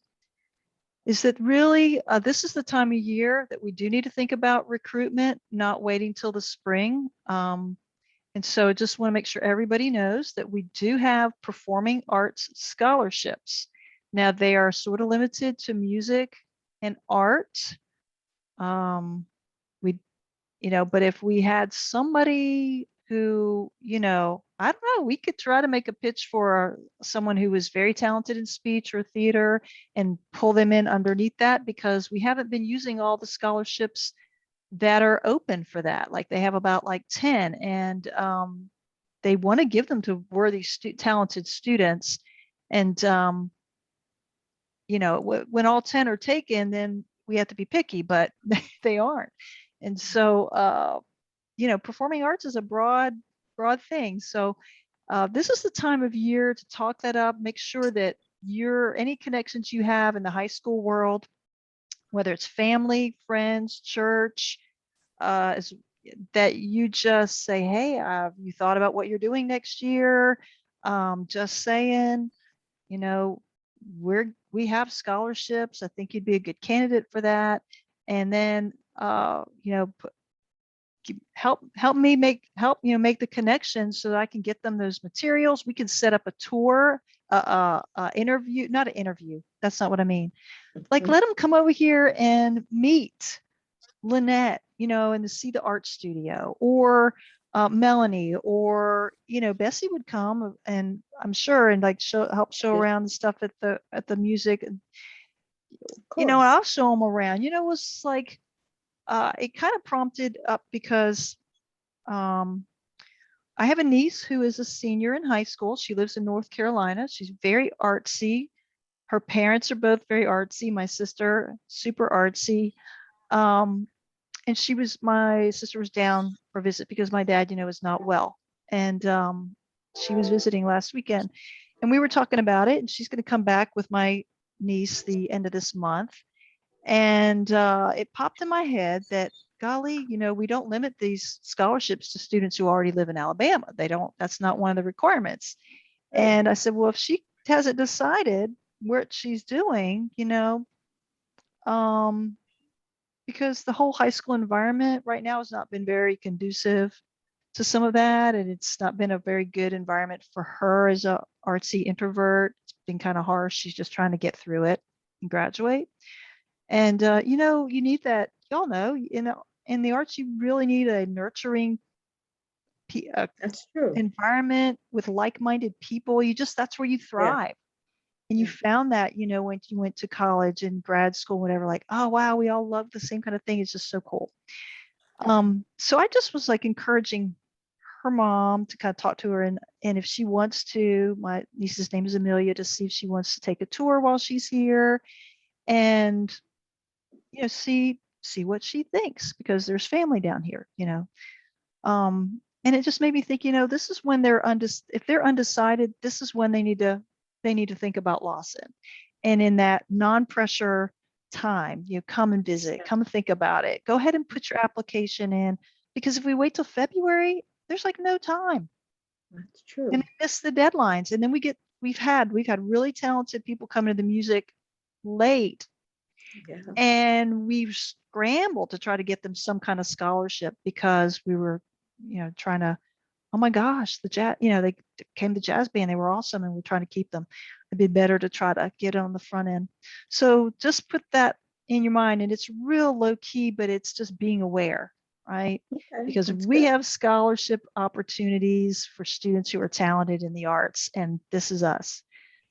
Is that really, this is the time of year that we do need to think about recruitment, not waiting till the spring. And so I just want to make sure everybody knows that we do have performing arts scholarships. Now they are sort of limited to music and art. But if we had somebody who, I don't know, we could try to make a pitch for someone who was very talented in speech or theater and pull them in underneath that, because we haven't been using all the scholarships that are open for that. Like they have about 10, and they want to give them to worthy talented students. And when all 10 are taken, then we have to be picky, but they aren't. And so performing arts is a broad thing. So this is the time of year to talk that up. Make sure that any connections you have in the high school world, whether it's family, friends, church, that you just say, hey, you thought about what you're doing next year? Just saying, we have scholarships. I think you'd be a good candidate for that. And then you know, help me make the connections so that I can get them those materials. We can set up a tour, interview, not an interview. That's not what I mean. Like, let them come over here and meet Lynette, and to see the art studio, or Melanie, or Bessie would come, and I'm sure, and like help show around the stuff at the music. I'll show them around. It was like it kind of prompted up because I have a niece who is a senior in high school. She lives in North Carolina. She's very artsy. Her parents are both very artsy. My sister, super artsy. And my sister was down for a visit because my dad, is not well. And she was visiting last weekend. And we were talking about it. And she's going to come back with my niece the end of this month. And it popped in my head that, golly, we don't limit these scholarships to students who already live in Alabama. That's not one of the requirements. Right. And I said, well, if she hasn't decided what she's doing, because the whole high school environment right now has not been very conducive to some of that. And it's not been a very good environment for her as a artsy introvert. It's been kind of harsh. She's just trying to get through it and graduate. And, you need that, in the arts, you really need a nurturing That's true. environment with like-minded people. That's where you thrive. Yeah. And you found that, when you went to college and grad school, whatever, like, oh, wow, we all love the same kind of thing. It's just so cool. So I just was like encouraging her mom to kind of talk to her, and if she wants to, my niece's name is Amelia, to see if she wants to take a tour while she's here, and see what she thinks, because there's family down here, and it just made me think, this is when if they're undecided, this is when they need to think about Lawson. And in that non-pressure time, come and visit, come and think about it, go ahead and put your application in, because if we wait till February, there's like no time. That's true. And miss the deadlines. And then we've had really talented people come into the music late. Yeah. And we've scrambled to try to get them some kind of scholarship, because we were, trying to, oh my gosh, the jazz, they came to jazz band, they were awesome, and we're trying to keep them. It'd be better to try to get on the front end. So just put that in your mind, and it's real low key, but it's just being aware, right? Okay, because we have scholarship opportunities for students who are talented in the arts, and this is us.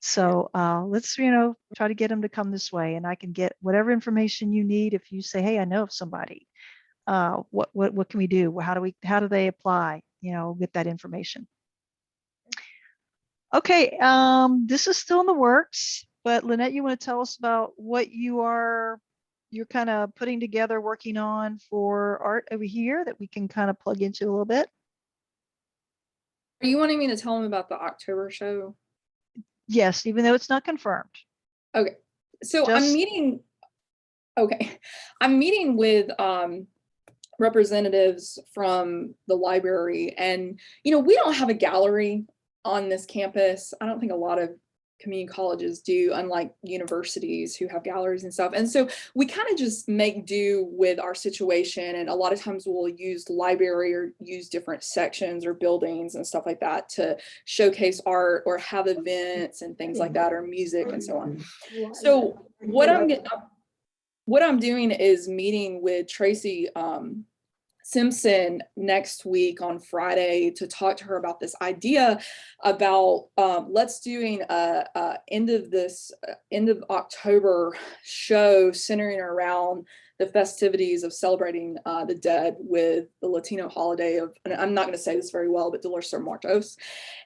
So let's, try to get them to come this way, and I can get whatever information you need. If you say, hey, I know of somebody, what can we do? How do they apply? Get that information. Okay, this is still in the works, but Lynette, you want to tell us about what you're kind of putting together, working on for art over here that we can kind of plug into a little bit? Are you wanting me to tell them about the October show? Yes, even though it's not confirmed. Okay, so I'm meeting with representatives from the library, and we don't have a gallery on this campus. I don't think a lot of community colleges do, unlike universities who have galleries and stuff. And so we kind of just make do with our situation, and a lot of times we'll use the library or use different sections or buildings and stuff like that to showcase art or have events and things like that, or music and so on. So what I'm doing is meeting with Tracy Simpson next week on Friday to talk to her about this idea about let's doing a end of October show centering around the festivities of celebrating the dead with the Latino holiday of, and I'm not going to say this very well, but De los Muertos.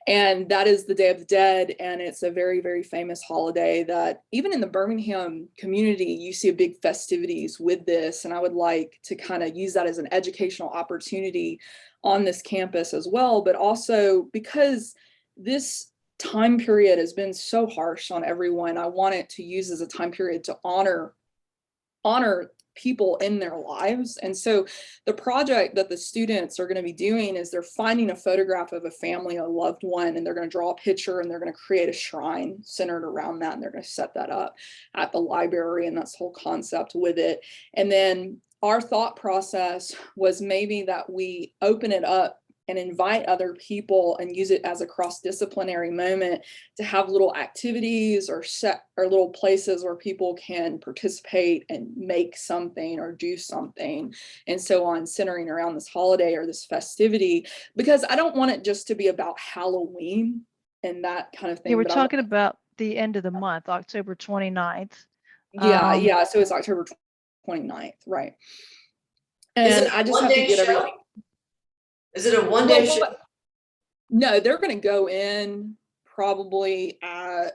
And that is the Day of the Dead. And it's a very, very famous holiday that even in the Birmingham community, you see a big festivities with this. And I would like to kind of use that as an educational opportunity on this campus as well. But also because this time period has been so harsh on everyone, I want it to use as a time period to honor people in their lives. And so the project that the students are going to be doing is they're finding a photograph of a family, a loved one, and they're going to draw a picture, and they're going to create a shrine centered around that, and they're going to set that up at the library, and that's the whole concept with it. And then our thought process was maybe that we open it up and invite other people and use it as a cross-disciplinary moment to have little activities or little places where people can participate and make something or do something and so on, centering around this holiday or this festivity, because I don't want it just to be about Halloween and that kind of thing. Yeah, we're but talking about the end of the month, October 29th. yeah, so it's October 29th, right? Is And it a I just have to one-day get show? everything. Is it a one-day show? No, they're going to go in probably at,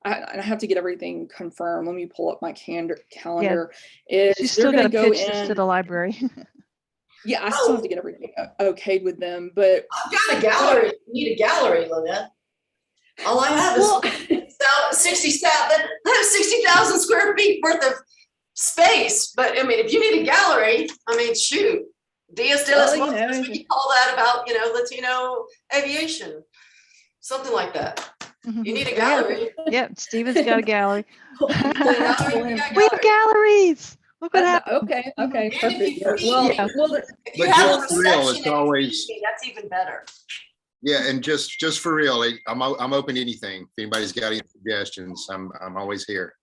I have to get everything confirmed. Let me pull up my calendar. She's They're still going got to to go pitch this to in. the library. Yeah, I still have to get everything okayed with them, but I've got a gallery. You need a gallery, Lynette. All I have is well, 60,000 square feet worth of space. But I mean, if you need a gallery, I mean, shoot, Diaz de las Well, you Muertas, know. we can call that about, Latino aviation, something like that. You need a gallery. Yeah, Steven's got a gallery. You need a gallery, We you got have gallery. galleries. Look what happened. Okay, Mhm. okay, And if perfect. you feed Well, me, Yeah. well, if you But have a just for real, reception it's and you always- feed me, that's even better. Yeah, and just for real, I'm open to anything. If anybody's got any suggestions, I'm always here.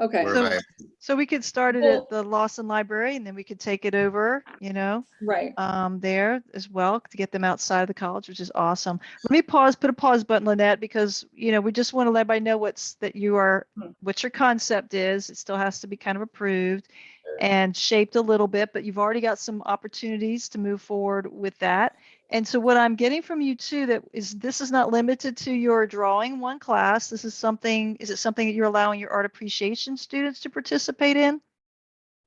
okay, We're So- available. So we could start it Well- at the Lawson Library, and then we could take it over, right. there as well to get them outside of the college, which is awesome. Let me put a pause button, Lynette, because, we just want to let everybody know what your concept is. It still has to be kind of approved and shaped a little bit, but you've already got some opportunities to move forward with that. And so what I'm getting from you too, this is not limited to your drawing one class. Is it something that you're allowing your art appreciation students to participate in?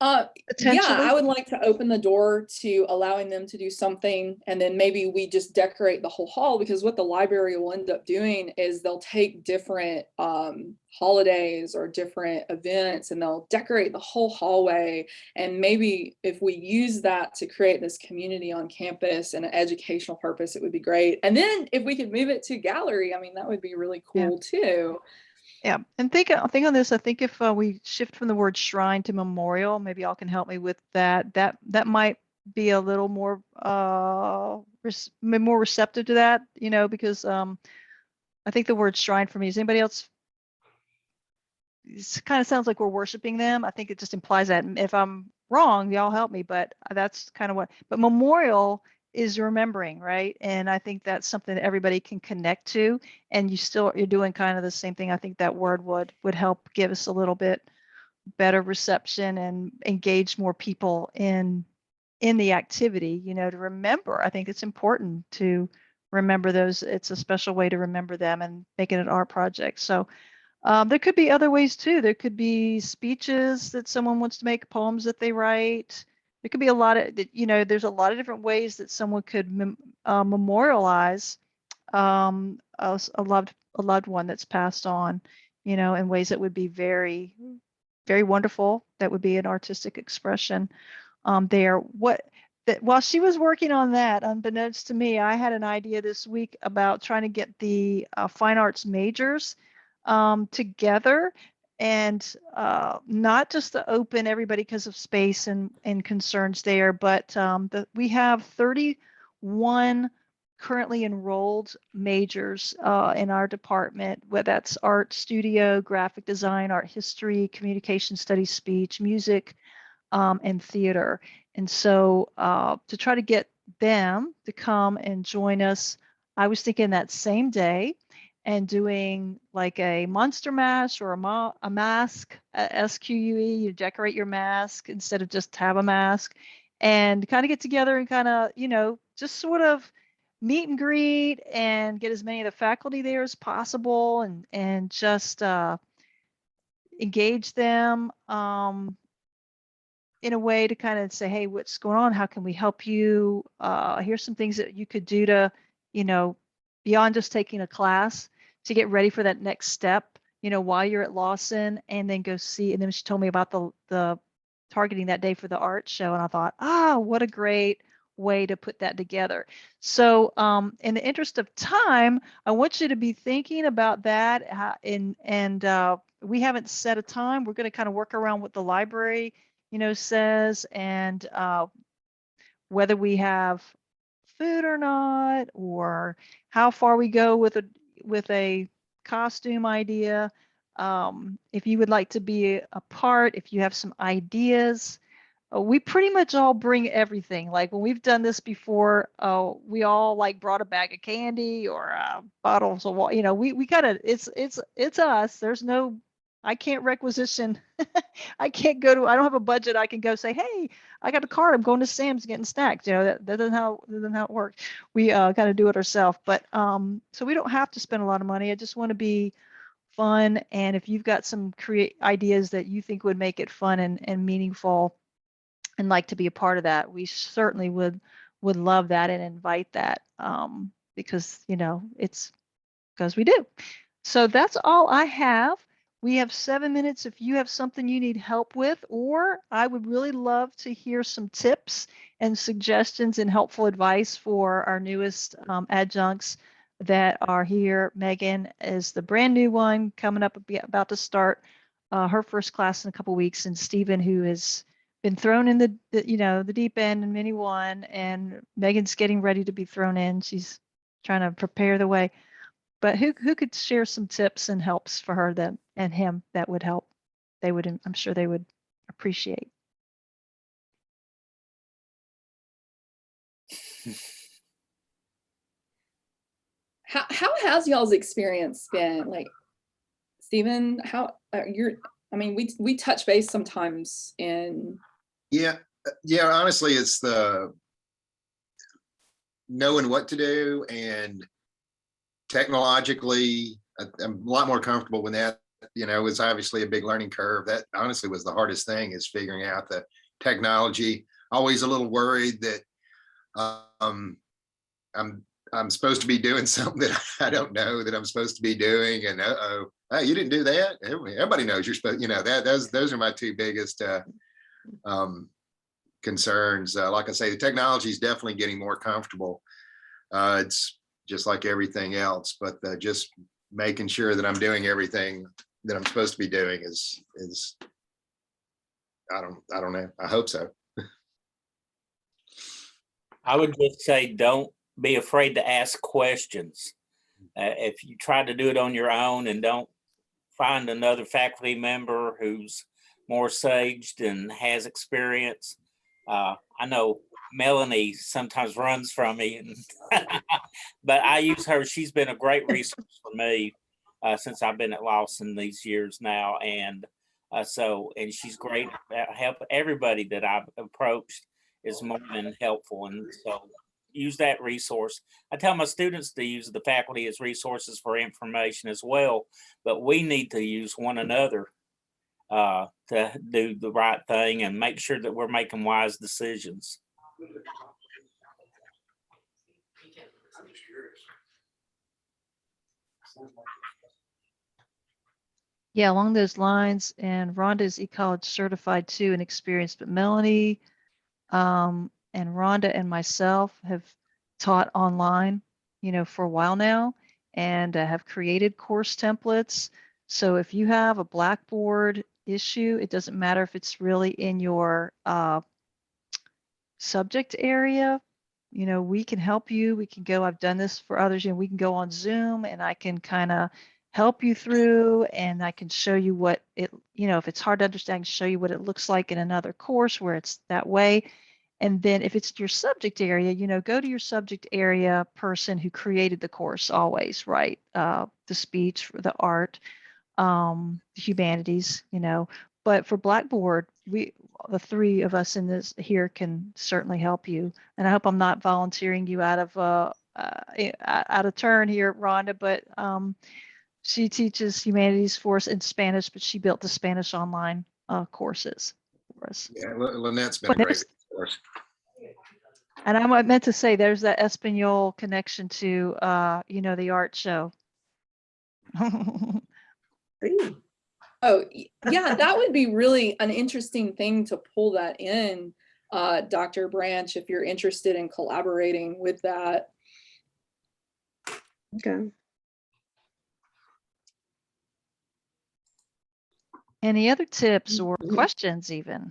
Yeah, Potentially? I would like to open the door to allowing them to do something, and then maybe we just decorate the whole hall, because what the library will end up doing is they'll take different holidays or different events and they'll decorate the whole hallway. And maybe if we use that to create this community on campus and an educational purpose, it would be great. And then if we could move it to gallery, I mean, that would be really cool too. Yeah, and think on this. I think if we shift from the word shrine to memorial, maybe y'all can help me with that. That might be a little more more receptive to that, because I think the word shrine for me is anybody else. It kind of sounds like we're worshiping them. I think it just implies that. And if I'm wrong, y'all help me. But that's kind of what. But memorial is remembering, right? And I think that's something that everybody can connect to. And you're doing kind of the same thing. I think that word would help give us a little bit better reception and engage more people in the activity, to remember. I think it's important to remember those. It's a special way to remember them and make it an art project. So there could be other ways too. There could be speeches that someone wants to make, poems that they write. There could be a lot of, there's a lot of different ways that someone could memorialize a loved one that's passed on, in ways that would be very, very wonderful. That would be an artistic expression there. While she was working on that, unbeknownst to me, I had an idea this week about trying to get the fine arts majors together, and not just to open everybody because of space and concerns there, but we have 31 currently enrolled majors in our department, whether that's art studio, graphic design, art history, communication studies, speech, music, and theater. And so to try to get them to come and join us, I was thinking that same day and doing like a monster mash or a mask, SQUE, you decorate your mask instead of just have a mask, and kind of get together and kind of, just sort of meet and greet and get as many of the faculty there as possible, and just engage them in a way to kind of say, hey, what's going on? How can we help you? Here's some things that you could do to, beyond just taking a class, to get ready for that next step, while you're at Lawson, and then go see. And then she told me about the targeting that day for the art show. And I thought, what a great way to put that together. So in the interest of time, I want you to be thinking about that. And we haven't set a time. We're going to kind of work around what the library, says, and whether we have food or not, or how far we go with a costume idea. If you would like to be a part, if you have some ideas, we pretty much all bring everything. Like when we've done this before, we all like brought a bag of candy or bottles of water. We kind of, it's us. There's no, I can't requisition. I can't go to, I don't have a budget. I can go say, hey, I got a card. I'm going to Sam's getting snacks. That doesn't how it works. We kind of do it ourselves. But so we don't have to spend a lot of money. I just want to be fun. And if you've got some create ideas that you think would make it fun and meaningful and like to be a part of that, we certainly would love that and invite that, because it's because we do. So that's all I have. We have 7 minutes if you have something you need help with, or I would really love to hear some tips and suggestions and helpful advice for our newest adjuncts that are here. Megan is the brand new one coming up, about to start her first class in a couple weeks, and Stephen, who has been thrown in the deep end in mini one, and Megan's getting ready to be thrown in. She's trying to prepare the way. But who could share some tips and helps for her and him that would help? I'm sure they would appreciate. How has y'all's experience been? Like, Stephen, how I mean, we touch base sometimes in. Yeah, honestly, it's the knowing what to do, and technologically, I'm a lot more comfortable with that. It's obviously a big learning curve. That honestly was the hardest thing, is figuring out the technology. Always a little worried that I'm supposed to be doing something that I don't know that I'm supposed to be doing, and oh, you didn't do that. Everybody knows you're supposed. Those are my two biggest concerns. Like I say, the technology is definitely getting more comfortable. It's just like everything else, but just making sure that I'm doing everything that I'm supposed to be doing is I don't know. I hope so. I would just say, don't be afraid to ask questions. If you try to do it on your own and don't find another faculty member who's more saged and has experience. I know Melanie sometimes runs from me, but I use her. She's been a great resource for me since I've been at Lawson these years now. And and she's great. Help everybody that I've approached is more than helpful. And so use that resource. I tell my students to use the faculty as resources for information as well, but we need to use one another to do the right thing and make sure that we're making wise decisions. Yeah, along those lines, and Rhonda's e-college certified too and experienced, but Melanie and Rhonda and myself have taught online, for a while now, and have created course templates. So if you have a Blackboard issue, it doesn't matter if it's really in your subject area, we can help you. We can go, I've done this for others, we can go on Zoom and I can kind of help you through, and I can show you what it, if it's hard to understand, show you what it looks like in another course where it's that way. And then if it's your subject area, go to your subject area person who created the course always, right? The speech, the art, the humanities, but for Blackboard, the three of us in this here can certainly help you. And I hope I'm not volunteering you out of turn here, Rhonda, but she teaches humanities for us in Spanish, but she built the Spanish online courses for us. Yeah, Lynette's been a great resource. And I meant to say, there's that Espanol connection to, the art show. Oh, yeah, that would be really an interesting thing to pull that in, Dr. Branch, if you're interested in collaborating with that. Okay. Any other tips or questions even?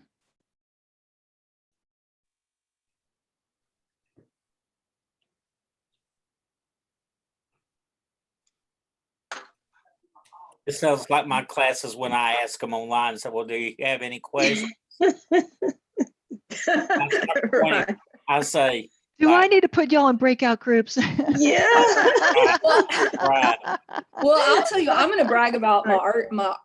It sounds like my classes when I ask them online, say, well, do you have any questions? Right. I say, Do Right. I need to put y'all in breakout groups? Yeah. right, Well, I'll tell you, I'm going to brag about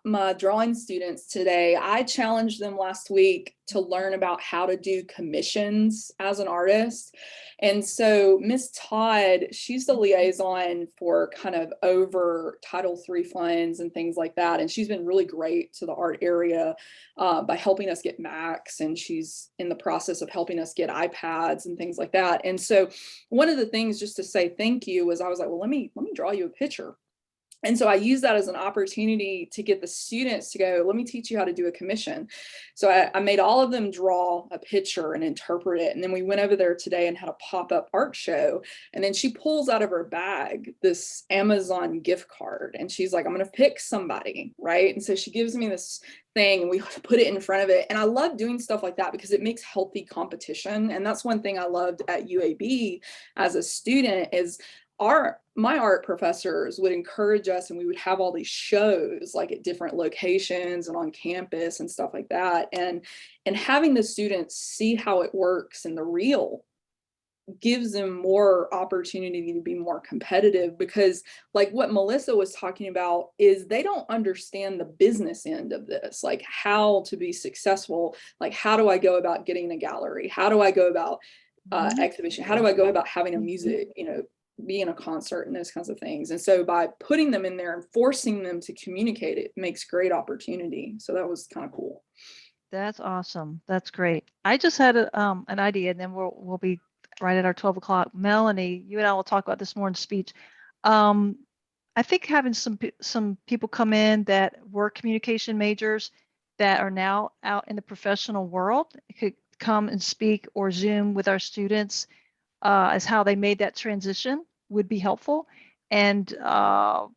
my drawing students today. I challenged them last week to learn about how to do commissions as an artist. And so Miss Todd, she's the liaison for kind of over Title III funds and things like that. And she's been really great to the art area by helping us get Macs, and she's in the process of helping us get iPads and things like that. And so one of the things, just to say thank you, was I was like, well, let me draw you a picture. And so I use that as an opportunity to get the students to go, let me teach you how to do a commission. So I made all of them draw a picture and interpret it. And then we went over there today and had a pop-up art show. And then she pulls out of her bag this Amazon gift card. And she's like, I'm going to pick somebody, right? And so she gives me this thing and we put it in front of it. And I love doing stuff like that because it makes healthy competition. And that's one thing I loved at UAB as a student is my art professors would encourage us, and we would have all these shows like at different locations and on campus and stuff like that. And having the students see how it works in the real gives them more opportunity to be more competitive, because like what Melissa was talking about is they don't understand the business end of this, like how to be successful. Like, how do I go about getting a gallery? How do I go about exhibition? How do I go about having a music, being a concert and those kinds of things? And so by putting them in there and forcing them to communicate, it makes great opportunity. So that was kind of cool. That's awesome. That's great. I just had an idea, and then we'll be right at our 12 o'clock. Melanie, you and I will talk about this more in speech. I think having some people come in that were communication majors that are now out in the professional world could come and speak or Zoom with our students as how they made that transition would be helpful. And I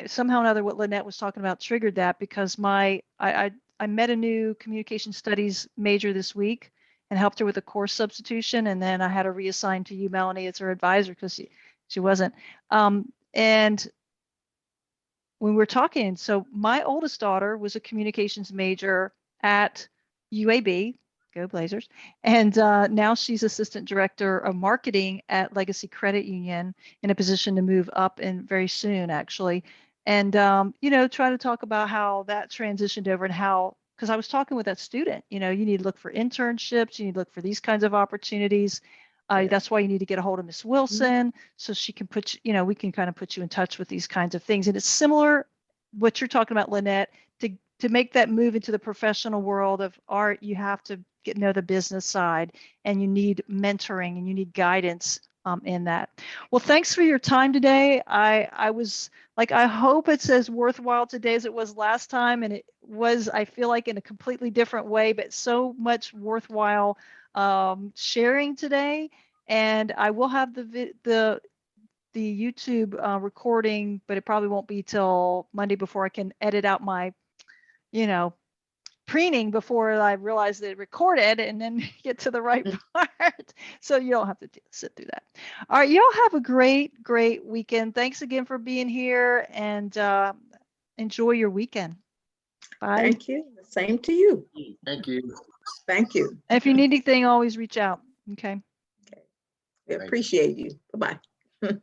somehow or another, what Lynette was talking about triggered that, because I met a new communication studies major this week and helped her with a course substitution. And then I had her reassigned to you, Melanie, as her advisor, because she wasn't. And when we were talking, so my oldest daughter was a communications major at UAB, go Blazers. And now she's assistant director of marketing at Legacy Credit Union, in a position to move up in very soon, actually. And, try to talk about how that transitioned over and how, because I was talking with that student, you need to look for internships, you need to look for these kinds of opportunities. That's why you need to get a hold of Miss Wilson, so she can we can kind of put you in touch with these kinds of things. And it's similar what you're talking about, Lynette, to make that move into the professional world of art. You have to know the business side, and you need mentoring and you need guidance in that. Well, thanks for your time today. I was like, I hope it's as worthwhile today as it was last time. And it was, I feel like, in a completely different way, but so much worthwhile sharing today. And I will have the YouTube recording, but it probably won't be till Monday before I can edit out my, preening before I realize that it recorded and then get to the right part. So you don't have to sit through that. All right, y'all have a great, great weekend. Thanks again for being here, and enjoy your weekend. Bye. Thank you. Same to you. Thank you. Thank you. And if you need anything, always reach out. Okay. We appreciate you. Bye-bye.